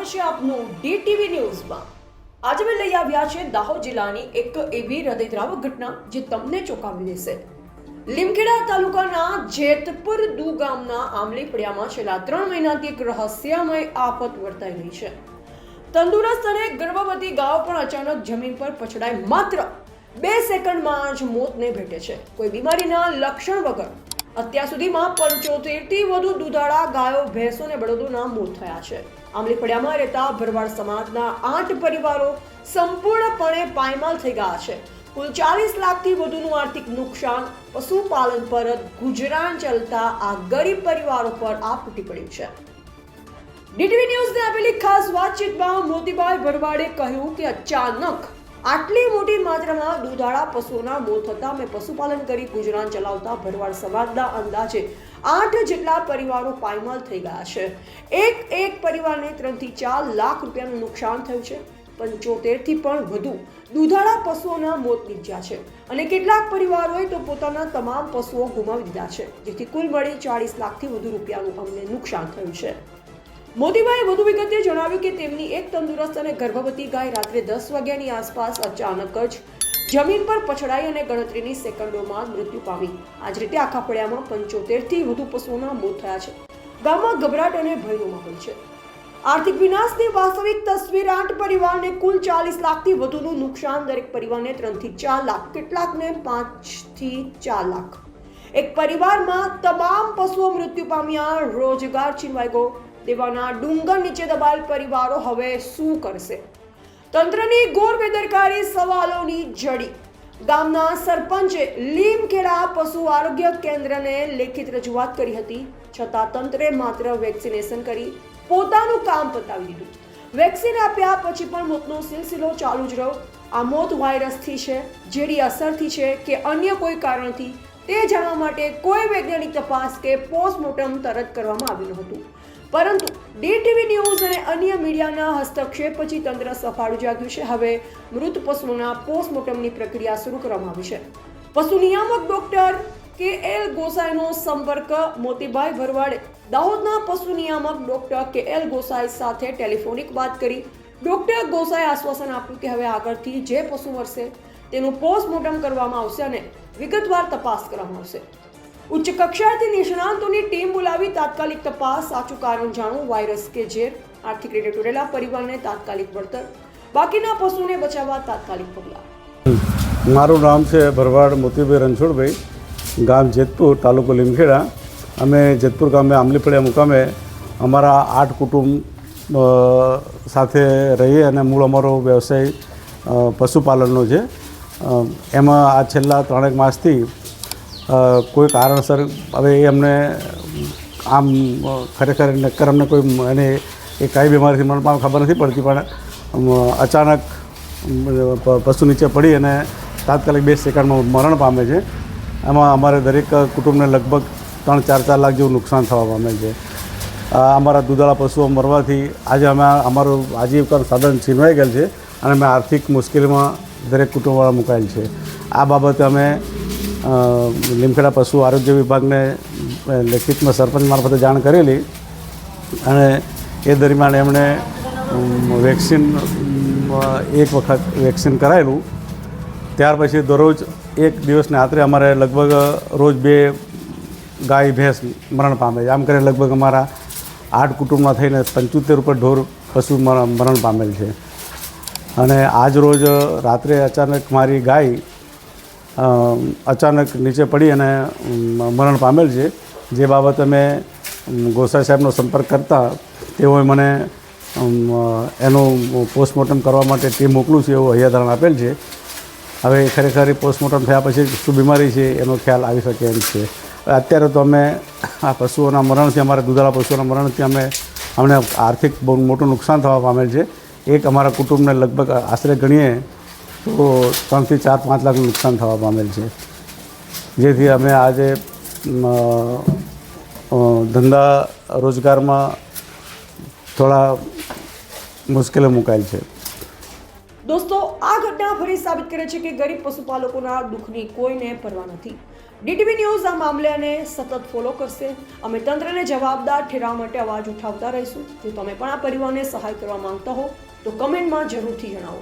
સ્વાગત છે આપનું ડીટીવી ન્યૂઝમાં। આજે અમે લઈ આવ્યા છે દાહોદ જિલ્લાની એક એવી હૃદયદ્રાવક ઘટના જે તમને ચોંકાવી દેશે। લીમખેડા તાલુકાના જેતપુર દુ ગામના આમલી ફળિયામાં છેલ્લા 3 મહિનાથી એક રહસ્યમય આફત વર્તાઈ રહી છે। તંદુરસ્ત અને ગર્ભવતી ગાયો પણ અચાનક જમીન પર પછડાઈ માત્ર 2 સેકન્ડમાં જ મોતને ભેટે છે। કોઈ બીમારીના લક્ષણ વગર અત્યાર સુધીમાં 75 થી વધુ દૂધાળા ગાયો ભેંસો અને બળદોના મોત થયા છે। આમલી ફળિયામાં રહેતા ભરવાડ સમાજના 8 પરિવારો સંપૂર્ણપણે પાયમાલ થઈ ગયા છે। કુલ 40 લાખથી વધુનું આર્થિક નુકસાન પશુપાલન પર ગુજરાન ચાલતા આ ગરીબ પરિવારો પર આ તૂટી પડ્યું છે। ડીટીવી ન્યૂઝને આપેલી ખાસ વાતચીતમાં મોતીભાઈ ભરવાડે કહ્યું કે અચાનક આટલી મોટી માત્રામાં દૂધાળા પશુઓના મોત થતા અમે પશુપાલન કરી ગુજરાન ચલાવતા ભરવાડ સમાજના અંદાજે 8 જેટલા પરિવારો પાયમાલ થઈ ગયા છે। એક પરિવારને 3 થી 4 લાખ રૂપિયાનું નુકસાન થયું છે। 75 થી પણ વધુ દૂધાળા પશુઓના મોત નીપજ્યા છે અને કેટલાક પરિવારોએ તો પોતાના તમામ પશુઓ ગુમાવી દીધા છે, જેથી કુલ મળી 40 લાખથી વધુ રૂપિયાનું અમને નુકસાન થયું છે। મોતીભાઈએ વધુ વિગતે જણાવ્યું કે તેમની એક તંદુરસ્ત અને ગર્ભવતી ગાય રાત્રે 10 વાગ્યાની આસપાસ અચાનક જ જમીન પર પછડાઈ અને ગણતરીની સેકન્ડોમાં મૃત્યુ પામી। આ જ રીતે આખા ફળિયામાં 75 થી વધુ પશુઓના મોત થયા છે। ગામમાં ગભરાટ અને ભયનો માહોલ છે। આર્થિક વિનાશની વાસ્તવિક તસવીર 8 પરિવારને કુલ 40 લાખથી વધુનું નુકસાન, દરેક પરિવારને 3 થી 4 લાખ, કેટલાકને 5 થી 4 લાખ। એક પરિવારમાં તમામ પશુઓ મૃત્યુ પામ્યા, રોજગાર છીનવાઈ ગયો। દેવાના ડુંગર નીચે દબાયેલ પરિવારો હવે શું કરશે? તંત્રની ઘોર બેદરકારી સવાલોની જડી। ગામના સરપંચે લીમખેડા પશુ આરોગ્ય કેન્દ્રને લેખિત રજૂઆત કરી હતી, છતાં તંત્રે માત્ર વેક્સિનેશન કરી પોતાનું કામ પતાવી દીધું। વેક્સિન આપ્યા પછી પણ મોતનો સિલસિલો ચાલુ જ રહ્યો। આ મોત વાયરસથી છે, જેની અસરથી છે કે અન્ય કોઈ કારણથી, તે જાણવા માટે કોઈ વૈજ્ઞાનિક તપાસ કે પોસ્ટમોર્ટમ તરત કરવામાં આવ્યું નહોતું, પરંતુ ડીટીવી ન્યૂઝ અને અન્ય મીડિયાના હસ્તક્ષેપ પછી તંત્ર સફાળું જાગ્યું છે। હવે મૃત પશુઓના પોસ્ટમોર્ટમની પ્રક્રિયા શરૂ કરવામાં આવી છે। પશુ નિયામક ડોક્ટર કે.એલ. ગોસાઈનો સંપર્ક મોતીભાઈ ભરવાડે દાહોદના પશુ નિયામક ડોક્ટર કે.એલ. ગોસાઈ સાથે ટેલિફોનિક વાત કરી। ડોક્ટર ગોસાઈએ આશ્વાસન આપ્યું કે હવે આગળથી જે પશુ મરશે તેનું પોસ્ટમોર્ટમ કરવામાં આવશે અને વિગતવાર તપાસ કરવામાં આવશે। ઉચ્ચ કક્ષાથી નિષ્ણાંતોની ટીમ બોલાવી તાત્કાલિક તપાસ, સાચું કારણ જાણવું, વાયરસ કે ઝેર, આર્થિક રીતે તૂટેલા પરિવારને તાત્કાલિક વળતર, બાકીના પશુને બચાવવા તાત્કાલિક પગલાં। મારું નામ છે ભરવાડ મોતીભાઈ રણછોડભાઈ, ગામ જેતપુર, તાલુકો લીમખેડા। અમે જેતપુર ગામે આમલી ફળિયા મુકામે અમારા 8 કુટુંબ સાથે રહીએ અને મૂળ અમારો વ્યવસાય પશુપાલનનો છે। એમાં આ છેલ્લા 3 માસથી કોઈ કારણસર હવે અમને આમ ખરેખર નક્કર અમને કોઈ એને એ કઈ બીમારીથી મને પણ ખબર નથી પડતી, પણ અચાનક પશુ નીચે પડી અને તાત્કાલિક 2 સેકન્ડમાં મરણ પામે છે। એમાં અમારે દરેક કુટુંબને લગભગ 3-4 લાખ જેવું નુકસાન થવા પામે છે। અમારા દૂધાળા પશુઓ મરવાથી આજે અમે અમારું આજીવિકાનું સાધન છીનવાઈ ગયેલ છે અને અમે આર્થિક મુશ્કેલીમાં દરેક કુટુંબવાળા મુકાયેલ છે। આ બાબતે અમે લીમખેડા પશુ આરોગ્ય વિભાગને લેખિતમાં સરપંચ મારફતે જાણ કરેલી અને એ દરમિયાન એમણે વેક્સિન એક વખત વેક્સિન કરાયેલું। ત્યાર પછી દરરોજ એક દિવસને આશરે અમારે લગભગ રોજ 2 ગાય ભેંસ મરણ પામે છે। આમ કરીને લગભગ અમારા 8 કુટુંબમાં થઈને 75 ઉપર ઢોર પશુ મરણ પામેલ છે। અને આજ રોજ રાત્રે અચાનક મારી ગાય અચાનક નીચે પડી અને મરણ પામેલ છે। જે બાબતે મેં ગોસાઈ સાહેબનો સંપર્ક કરતા તેઓએ મને એનું પોસ્ટમોર્ટમ કરવા માટે ટીમ મોકલું છું એવું હૈયાધારણ આપેલ છે। હવે ખરેખર પોસ્ટમોર્ટમ થયા પછી શું બીમારી છે એનો ખ્યાલ આવી શકે એમ છે। અત્યારે તો અમે આ પશુઓના મરણથી, અમારા દૂધાળા પશુઓના મરણથી અમને આર્થિક બહુ મોટું નુકસાન થવા પામેલ છે। એક અમારા કુટુંબને લગભગ આશરે ગણીએ તો 3 થી 4-5 લાખનું નુકસાન થવા પામેલ છે, જેથી અમે આજે ધંધા રોજગારમાં થોડા મુશ્કેલી મુકાયેલ છે। દોસ્તો, આ ઘટના ફરી સાબિત કરે છે કે ગરીબ પશુપાલકોના દુઃખની કોઈને પરવા નથી. ડીટીવી ન્યૂઝ આ મામલાને સતત ફોલો કરશે. અમે તંત્રને જવાબદાર ઠેરવવા માટે અવાજ ઉઠાવતા રહીશું. જો તમે પણ આ પરિવારને સહાય કરવા માંગતા હો તો કમેન્ટમાં જરૂરથી જણાવો.